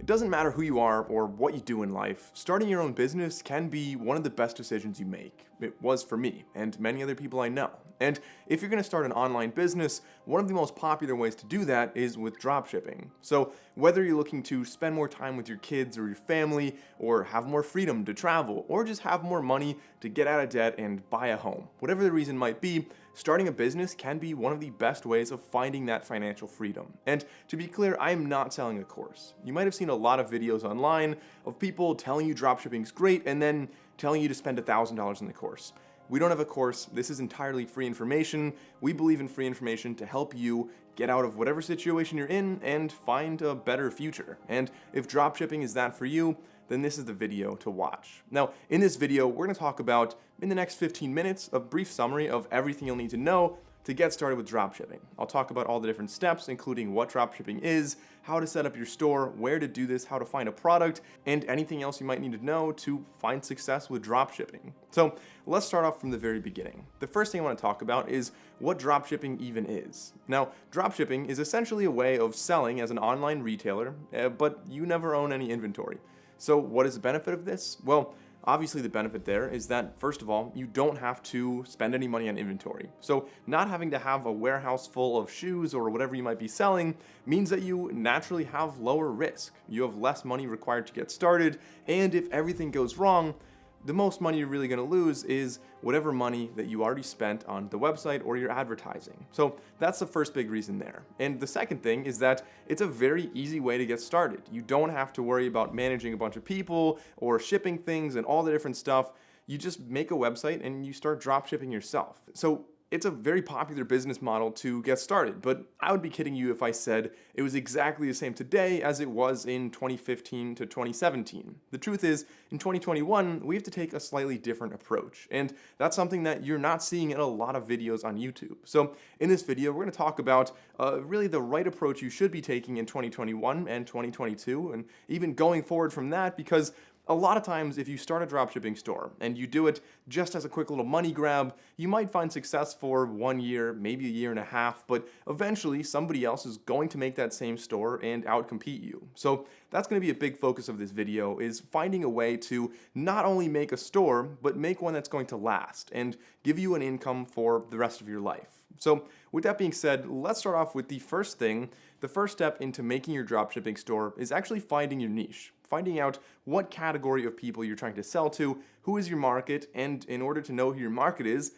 It doesn't matter who you are or what you do in life, starting your own business can be one of the best decisions you make. It was for me and many other people I know. And if you're going to start an online business, one of the most popular ways to do that is with dropshipping. So whether you're looking to spend more time with your kids or your family, or have more freedom to travel, or just have more money to get out of debt and buy a home, whatever the reason might be, starting a business can be one of the best ways of finding that financial freedom. And to be clear, I am not selling a course. You might have seen a lot of videos online of people telling you dropshipping is great and then telling you to spend $1,000 in the course. We don't have a course. This is entirely free information. We believe in free information to help you get out of whatever situation you're in and find a better future. And if dropshipping is that for you, then this is the video to watch. Now, in this video, we're gonna talk about, in the next 15 minutes, a brief summary of everything you'll need to know to get started with dropshipping. I'll talk about all the different steps, including what dropshipping is, how to set up your store, where to do this, how to find a product, and anything else you might need to know to find success with dropshipping. So let's start off from the very beginning. The first thing I want to talk about is what dropshipping even is. Now, dropshipping is essentially a way of selling as an online retailer, but you never own any inventory. So what is the benefit of this? Well, obviously the benefit there is that, first of all, you don't have to spend any money on inventory. So not having to have a warehouse full of shoes or whatever you might be selling means that you naturally have lower risk. You have less money required to get started, and if everything goes wrong, the most money you're really going to lose is whatever money that you already spent on the website or your advertising. So that's the first big reason there. And the second thing is that it's a very easy way to get started. You don't have to worry about managing a bunch of people or shipping things and all the different stuff. You just make a website and you start drop shipping yourself. So it's a very popular business model to get started, but I would be kidding you if I said it was exactly the same today as it was in 2015 to 2017. The truth is, in 2021, we have to take a slightly different approach, and that's something that you're not seeing in a lot of videos on YouTube. So in this video, we're going to talk about really the right approach you should be taking in 2021 and 2022, and even going forward from that, because a lot of times, if you start a dropshipping store and you do it just as a quick little money grab, you might find success for 1 year, maybe a year and a half, but eventually somebody else is going to make that same store and outcompete you. So that's going to be a big focus of this video, is finding a way to not only make a store, but make one that's going to last and give you an income for the rest of your life. So with that being said, let's start off with the first thing. The first step into making your dropshipping store is actually finding your niche. Finding out what category of people you're trying to sell to, who is your market, and in order to know who your market is,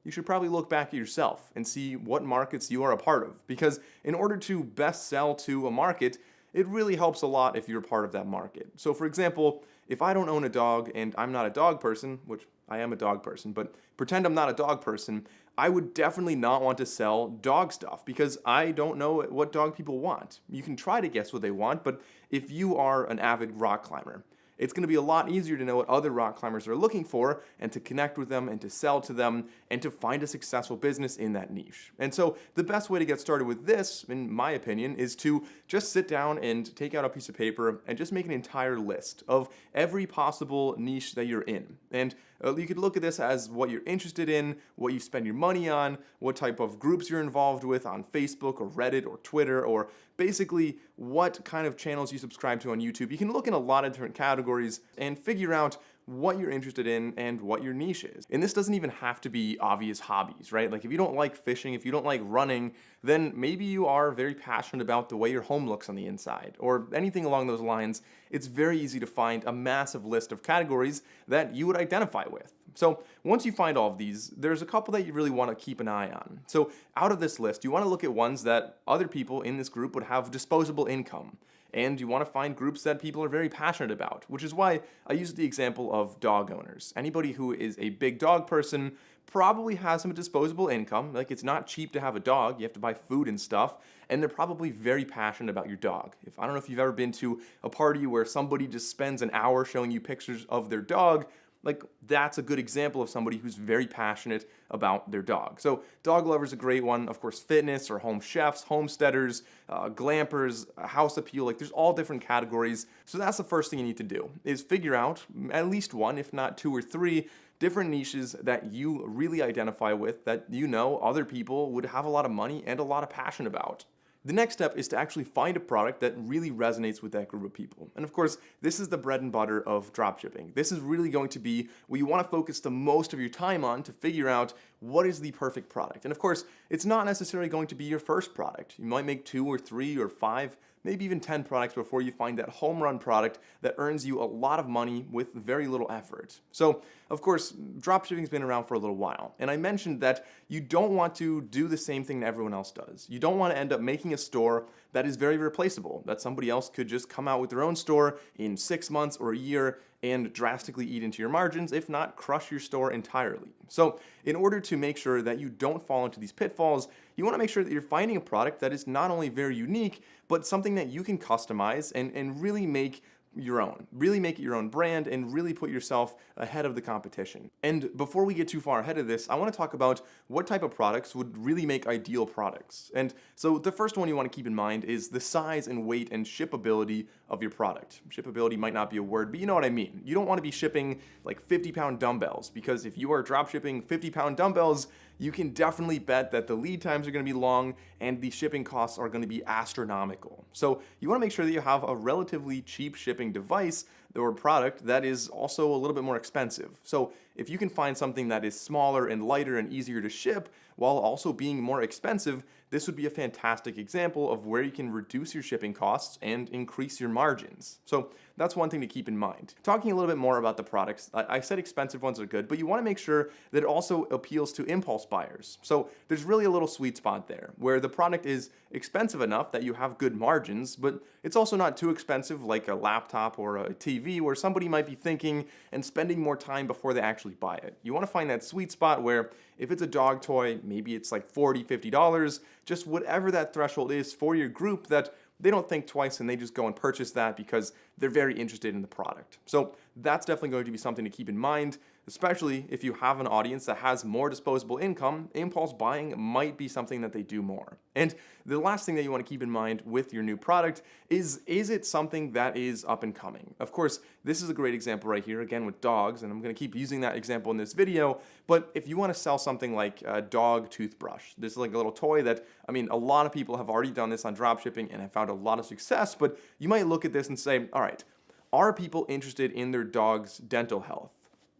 you should probably look back at yourself and see what markets you are a part of. Because in order to best sell to a market, it really helps a lot if you're a part of that market. So for example, if I don't own a dog and I'm not a dog person, which I am a dog person, but pretend I'm not a dog person, I would definitely not want to sell dog stuff because I don't know what dog people want. You can try to guess what they want, but if you are an avid rock climber, it's going to be a lot easier to know what other rock climbers are looking for and to connect with them and to sell to them and to find a successful business in that niche. And so the best way to get started with this, in my opinion, is to just sit down and take out a piece of paper and just make an entire list of every possible niche that you're in. And you could look at this as what you're interested in, what you spend your money on, what type of groups you're involved with on Facebook or Reddit or Twitter, or basically what kind of channels you subscribe to on YouTube. You can look in a lot of different categories and figure out what you're interested in and what your niche is. And this doesn't even have to be obvious hobbies, right? Like if you don't like fishing, if you don't like running, then maybe you are very passionate about the way your home looks on the inside or anything along those lines. It's very easy to find a massive list of categories that you would identify with. So once you find all of these, there's a couple that you really want to keep an eye on. So out of this list, you want to look at ones that other people in this group would have disposable income. And you want to find groups that people are very passionate about, which is why I use the example of dog owners. Anybody who is a big dog person probably has some disposable income. Like, it's not cheap to have a dog. You have to buy food and stuff, and they're probably very passionate about your dog. I don't know if you've ever been to a party where somebody just spends an hour showing you pictures of their dog. Like, that's a good example of somebody who's very passionate about their dog. So dog lovers a great one. Of course, fitness or home chefs, homesteaders, glampers, house appeal, like there's all different categories. So that's the first thing you need to do, is figure out at least one, if not two or three, different niches that you really identify with, that you know other people would have a lot of money and a lot of passion about. The next step is to actually find a product that really resonates with that group of people. And of course, this is the bread and butter of dropshipping. This is really going to be what you want to focus the most of your time on to figure out what is the perfect product. And of course, it's not necessarily going to be your first product. You might make 2 or 3 or 5, maybe even 10 products before you find that home run product that earns you a lot of money with very little effort. So, of course, dropshipping's been around for a little while, and I mentioned that you don't want to do the same thing that everyone else does. You don't want to end up making a store that is very replaceable, that somebody else could just come out with their own store in 6 months or a year and drastically eat into your margins, if not crush your store entirely. So in order to make sure that you don't fall into these pitfalls, you want to make sure that you're finding a product that is not only very unique, but something that you can customize and really make your own. Really make it your own brand and really put yourself ahead of the competition. And before we get too far ahead of this, I want to talk about what type of products would really make ideal products. And so the first one you want to keep in mind is the size and weight and shippability of your product. Shippability might not be a word, but you know what I mean. You don't want to be shipping like 50-pound dumbbells, because if you are drop shipping 50-pound dumbbells, you can definitely bet that the lead times are going to be long and the shipping costs are going to be astronomical. So you want to make sure that you have a relatively cheap shipping device or product that is also a little bit more expensive. So if you can find something that is smaller and lighter and easier to ship while also being more expensive, this would be a fantastic example of where you can reduce your shipping costs and increase your margins. So that's one thing to keep in mind. Talking a little bit more about the products, I said expensive ones are good, but you want to make sure that it also appeals to impulse buyers. So there's really a little sweet spot there where the product is expensive enough that you have good margins, but it's also not too expensive like a laptop or a TV where somebody might be thinking and spending more time before they actually buy it. You want to find that sweet spot where if it's a dog toy, maybe it's like $40, $50, just whatever that threshold is for your group, that they don't think twice and they just go and purchase that because they're very interested in the product. So that's definitely going to be something to keep in mind, especially if you have an audience that has more disposable income. Impulse buying might be something that they do more. And the last thing that you want to keep in mind with your new product is it something that is up and coming? Of course, this is a great example right here, again with dogs, and I'm going to keep using that example in this video, but if you want to sell something like a dog toothbrush, this is like a little toy that, I mean, a lot of people have already done this on dropshipping and have found a lot of success, but you might look at this and say, all right, are people interested in their dog's dental health?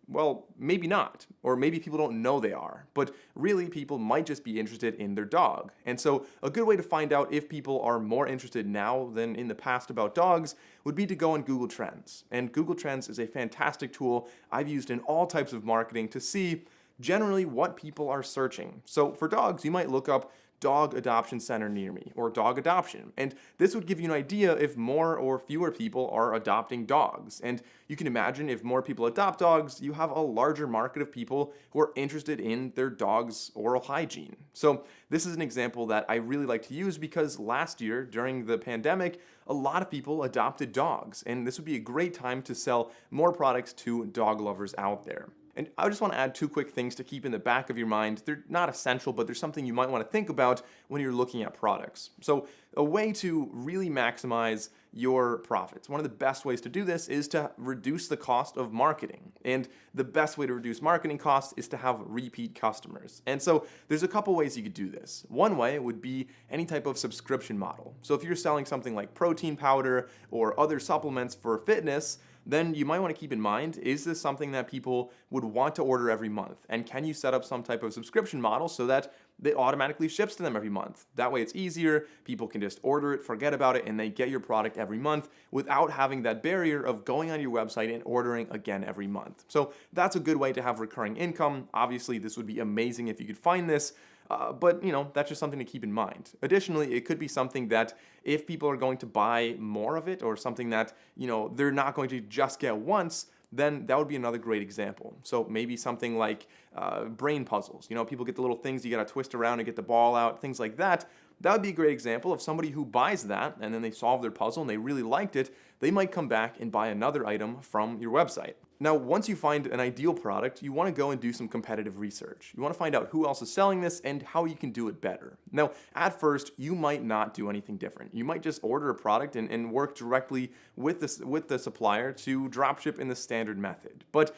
Well, maybe not, or maybe people don't know they are, but really people might just be interested in their dog. And so a good way to find out if people are more interested now than in the past about dogs would be to go on Google Trends. And Google Trends is a fantastic tool I've used in all types of marketing to see generally what people are searching. So for dogs, you might look up dog adoption center near me, or dog adoption. And this would give you an idea if more or fewer people are adopting dogs. And you can imagine if more people adopt dogs, you have a larger market of people who are interested in their dog's oral hygiene. So this is an example that I really like to use because last year during the pandemic, a lot of people adopted dogs. And this would be a great time to sell more products to dog lovers out there. And I just want to add 2 quick things to keep in the back of your mind. They're not essential, but they're something you might want to think about when you're looking at products. So a way to really maximize your profits, one of the best ways to do this is to reduce the cost of marketing. And the best way to reduce marketing costs is to have repeat customers. And so there's a couple ways you could do this. One way would be any type of subscription model. So if you're selling something like protein powder or other supplements for fitness, then you might want to keep in mind, is this something that people would want to order every month? And can you set up some type of subscription model so that it automatically ships to them every month? That way it's easier, people can just order it, forget about it, and they get your product every month without having that barrier of going on your website and ordering again every month. So that's a good way to have recurring income. Obviously, this would be amazing if you could find this. But, that's just something to keep in mind. Additionally, it could be something that if people are going to buy more of it or something that, they're not going to just get once, then that would be another great example. So maybe something like brain puzzles. People get the little things you got to twist around and get the ball out, things like that. That would be a great example of somebody who buys that and then they solve their puzzle and they really liked it. They might come back and buy another item from your website. Now, once you find an ideal product, you want to go and do some competitive research. You want to find out who else is selling this and how you can do it better. Now, at first, you might not do anything different. You might just order a product and work directly with the supplier to dropship in the standard method. But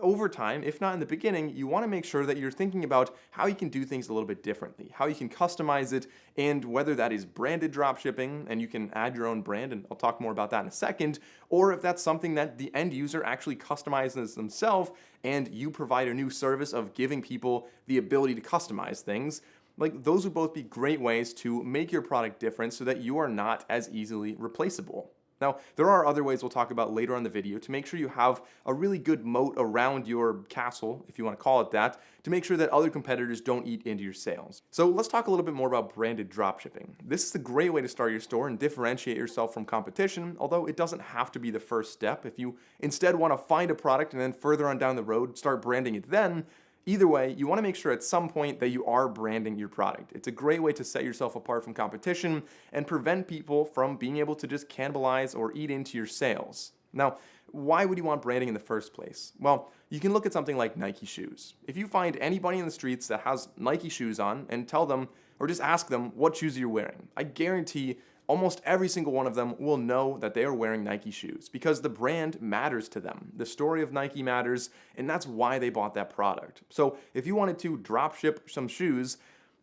Over time, if not in the beginning, you want to make sure that you're thinking about how you can do things a little bit differently, how you can customize it, and whether that is branded dropshipping and you can add your own brand, and I'll talk more about that in a second, or if that's something that the end user actually customizes themselves and you provide a new service of giving people the ability to customize things. Like, those would both be great ways to make your product different so that you are not as easily replaceable. Now, there are other ways we'll talk about later on in the video to make sure you have a really good moat around your castle, if you want to call it that, to make sure that other competitors don't eat into your sales. So let's talk a little bit more about branded dropshipping. This is a great way to start your store and differentiate yourself from competition, although it doesn't have to be the first step. If you instead want to find a product and then further on down the road start branding it then, either way, you want to make sure at some point that you are branding your product. It's a great way to set yourself apart from competition and prevent people from being able to just cannibalize or eat into your sales. Now, why would you want branding in the first place? Well, you can look at something like Nike shoes. If you find anybody in the streets that has Nike shoes on and tell them, or just ask them what shoes you're wearing, I guarantee almost every single one of them will know that they are wearing Nike shoes because the brand matters to them. The story of Nike matters, and that's why they bought that product. So if you wanted to drop ship some shoes,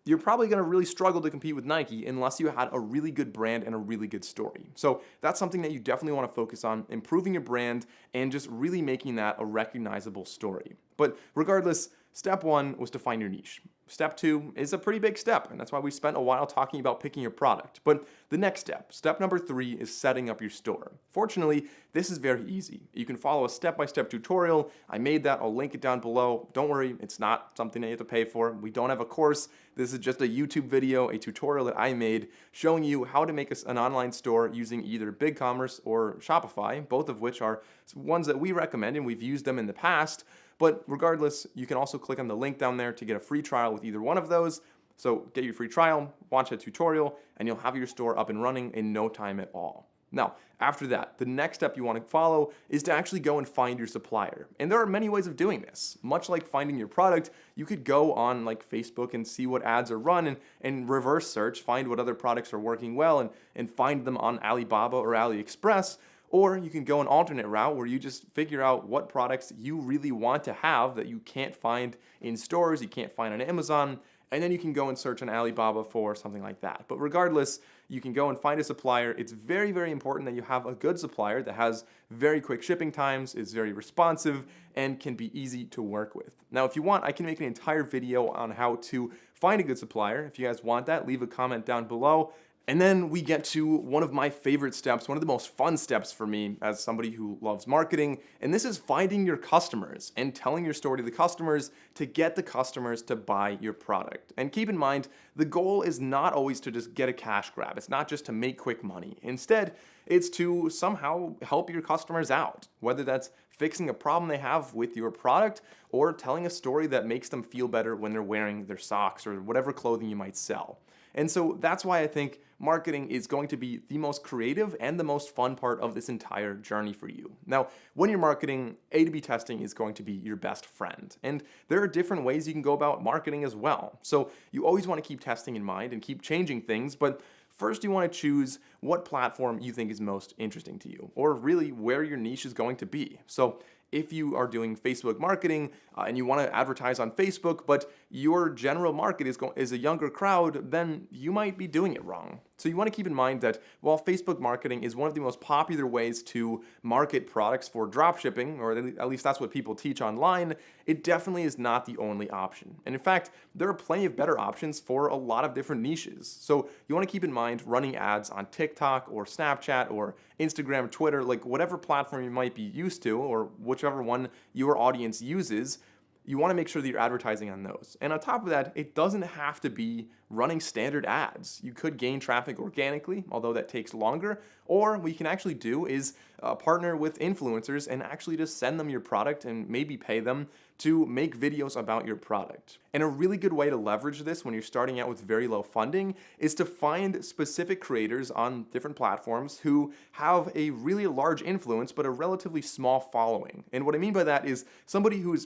you're probably going to really struggle to compete with Nike unless you had a really good brand and a really good story. So that's something that you definitely want to focus on, improving your brand and just really making that a recognizable story. But regardless, step one was to find your niche. Step two is a pretty big step, and that's why we spent a while talking about picking your product. But the next step number 3, is setting up your store. Fortunately, this is very easy. You can follow a step-by-step tutorial. I made that. I'll link it down below. Don't worry, it's not something that you have to pay for. We don't have a course. This is just a YouTube video, a tutorial that I made showing you how to make an online store using either BigCommerce or Shopify, both of which are ones that we recommend, and we've used them in the past. But regardless, you can also click on the link down there to get a free trial with either one of those. So get your free trial, watch a tutorial, and you'll have your store up and running in no time at all. Now, after that, the next step you want to follow is to actually go and find your supplier. And there are many ways of doing this. Much like finding your product, you could go on like Facebook and see what ads are run and reverse search, find what other products are working well and find them on Alibaba or AliExpress. Or you can go an alternate route where you just figure out what products you really want to have that you can't find in stores, you can't find on Amazon, and then you can go and search on Alibaba for something like that. But regardless, you can go and find a supplier. It's very, very important that you have a good supplier that has very quick shipping times, is very responsive, and can be easy to work with. Now, if you want, I can make an entire video on how to find a good supplier. If you guys want that, leave a comment down below. And then we get to one of my favorite steps, one of the most fun steps for me as somebody who loves marketing, and this is finding your customers and telling your story to the customers to get the customers to buy your product. And keep in mind, the goal is not always to just get a cash grab. It's not just to make quick money. Instead, it's to somehow help your customers out, whether that's fixing a problem they have with your product or telling a story that makes them feel better when they're wearing their socks or whatever clothing you might sell. And so that's why I think marketing is going to be the most creative and the most fun part of this entire journey for you. Now, when you're marketing, A/B testing is going to be your best friend. And there are different ways you can go about marketing as well. So you always want to keep testing in mind and keep changing things, but first you want to choose what platform you think is most interesting to you, or really where your niche is going to be. So if you are doing Facebook marketing and you want to advertise on Facebook, but your general market is a younger crowd, then you might be doing it wrong. So you want to keep in mind that while Facebook marketing is one of the most popular ways to market products for dropshipping, or at least that's what people teach online, it definitely is not the only option. And in fact, there are plenty of better options for a lot of different niches. So you want to keep in mind running ads on TikTok or Snapchat or Instagram, Twitter, like whatever platform you might be used to, or whichever one your audience uses. You want to make sure that you're advertising on those. And on top of that, it doesn't have to be running standard ads. You could gain traffic organically, although that takes longer. Or what you can actually do is partner with influencers and actually just send them your product and maybe pay them to make videos about your product. And a really good way to leverage this when you're starting out with very low funding is to find specific creators on different platforms who have a really large influence but a relatively small following. And what I mean by that is somebody who's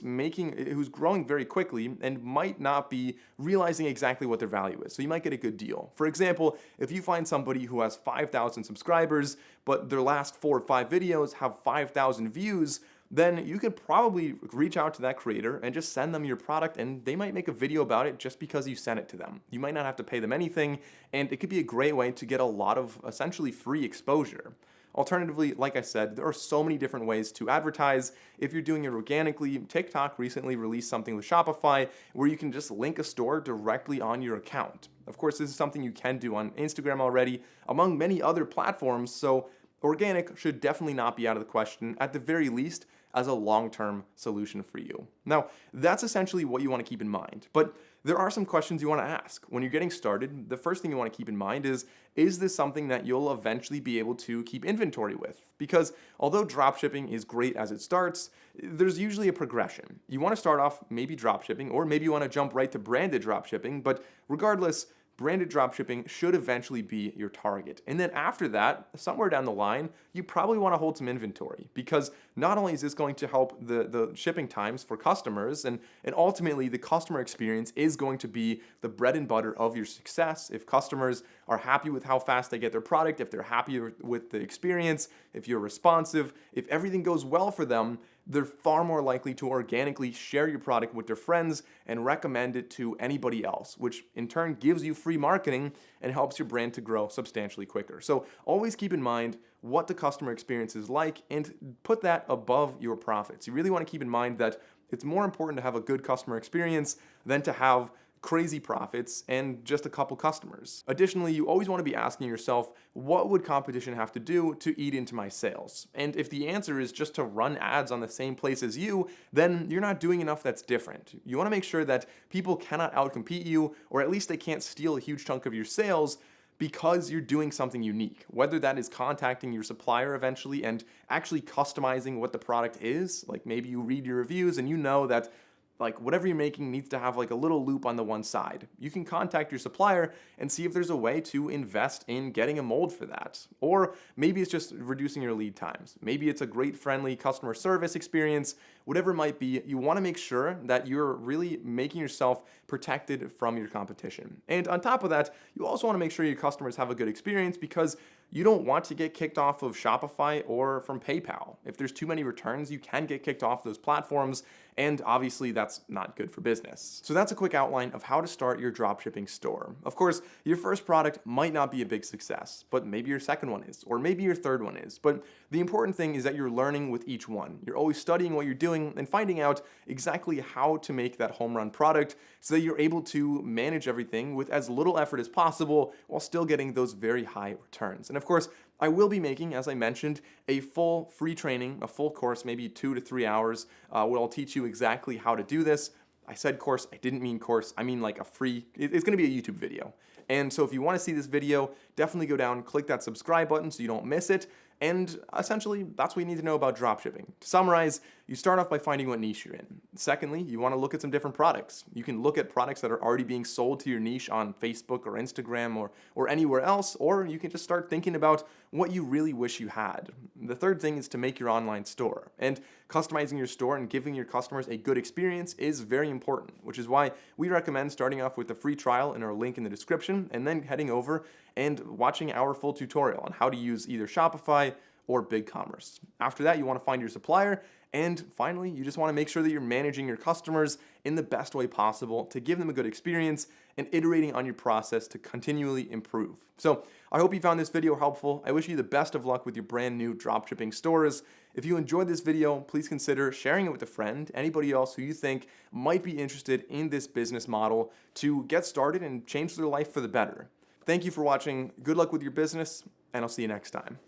growing very quickly and might not be realizing exactly what their value is. So you might get a good deal. For example, if you find somebody who has 5,000 subscribers, but their last 4 or 5 videos have 5,000 views, then you could probably reach out to that creator and just send them your product, and they might make a video about it just because you sent it to them. You might not have to pay them anything, and it could be a great way to get a lot of essentially free exposure. Alternatively, like I said, there are so many different ways to advertise. If you're doing it organically, TikTok recently released something with Shopify where you can just link a store directly on your account. Of course, this is something you can do on Instagram already, among many other platforms, so organic should definitely not be out of the question, at the very least, as a long-term solution for you. Now, that's essentially what you want to keep in mind, but there are some questions you want to ask. When you're getting started, the first thing you want to keep in mind is this something that you'll eventually be able to keep inventory with? Because although dropshipping is great as it starts, there's usually a progression. You want to start off maybe dropshipping, or maybe you want to jump right to branded dropshipping, but regardless, branded dropshipping should eventually be your target. And then after that, somewhere down the line, you probably want to hold some inventory, because not only is this going to help the shipping times for customers, and ultimately the customer experience is going to be the bread and butter of your success. If customers are happy with how fast they get their product, if they're happy with the experience, if you're responsive, if everything goes well for them, they're far more likely to organically share your product with their friends and recommend it to anybody else, which in turn gives you free marketing and helps your brand to grow substantially quicker. So always keep in mind what the customer experience is like and put that above your profits. You really want to keep in mind that it's more important to have a good customer experience than to have crazy profits and just a couple customers. Additionally, you always want to be asking yourself, what would competition have to do to eat into my sales? And if the answer is just to run ads on the same place as you, then you're not doing enough that's different. You want to make sure that people cannot outcompete you, or at least they can't steal a huge chunk of your sales, because you're doing something unique, whether that is contacting your supplier eventually and actually customizing what the product is. Like maybe you read your reviews and you know that like whatever you're making needs to have like a little loop on the one side. You can contact your supplier and see if there's a way to invest in getting a mold for that. Or maybe it's just reducing your lead times. Maybe it's a great friendly customer service experience. Whatever it might be, you want to make sure that you're really making yourself protected from your competition. And on top of that, you also want to make sure your customers have a good experience, because you don't want to get kicked off of Shopify or from PayPal. If there's too many returns, you can get kicked off those platforms, and obviously that's not good for business. So that's a quick outline of how to start your dropshipping store. Of course, your first product might not be a big success, but maybe your second one is, or maybe your third one is. But the important thing is that you're learning with each one. You're always studying what you're doing and finding out exactly how to make that home run product so that you're able to manage everything with as little effort as possible while still getting those very high returns. And of course, I will be making, as I mentioned, a full free training, a full course, maybe 2 to 3 hours, where I'll teach you exactly how to do this. I said course, I didn't mean course, I mean like a free, it's gonna be a YouTube video. And so if you wanna see this video, definitely go down, click that subscribe button so you don't miss it. And essentially, that's what you need to know about dropshipping. To summarize, you start off by finding what niche you're in. Secondly, you want to look at some different products. You can look at products that are already being sold to your niche on Facebook or Instagram or anywhere else, or you can just start thinking about what you really wish you had. The third thing is to make your online store. And customizing your store and giving your customers a good experience is very important, which is why we recommend starting off with a free trial in our link in the description, and then heading over and watching our full tutorial on how to use either Shopify or BigCommerce. After that, you want to find your supplier, and finally, you just want to make sure that you're managing your customers in the best way possible to give them a good experience and iterating on your process to continually improve. So I hope you found this video helpful. I wish you the best of luck with your brand new dropshipping stores. If you enjoyed this video, please consider sharing it with a friend, anybody else who you think might be interested in this business model to get started and change their life for the better. Thank you for watching. Good luck with your business, and I'll see you next time.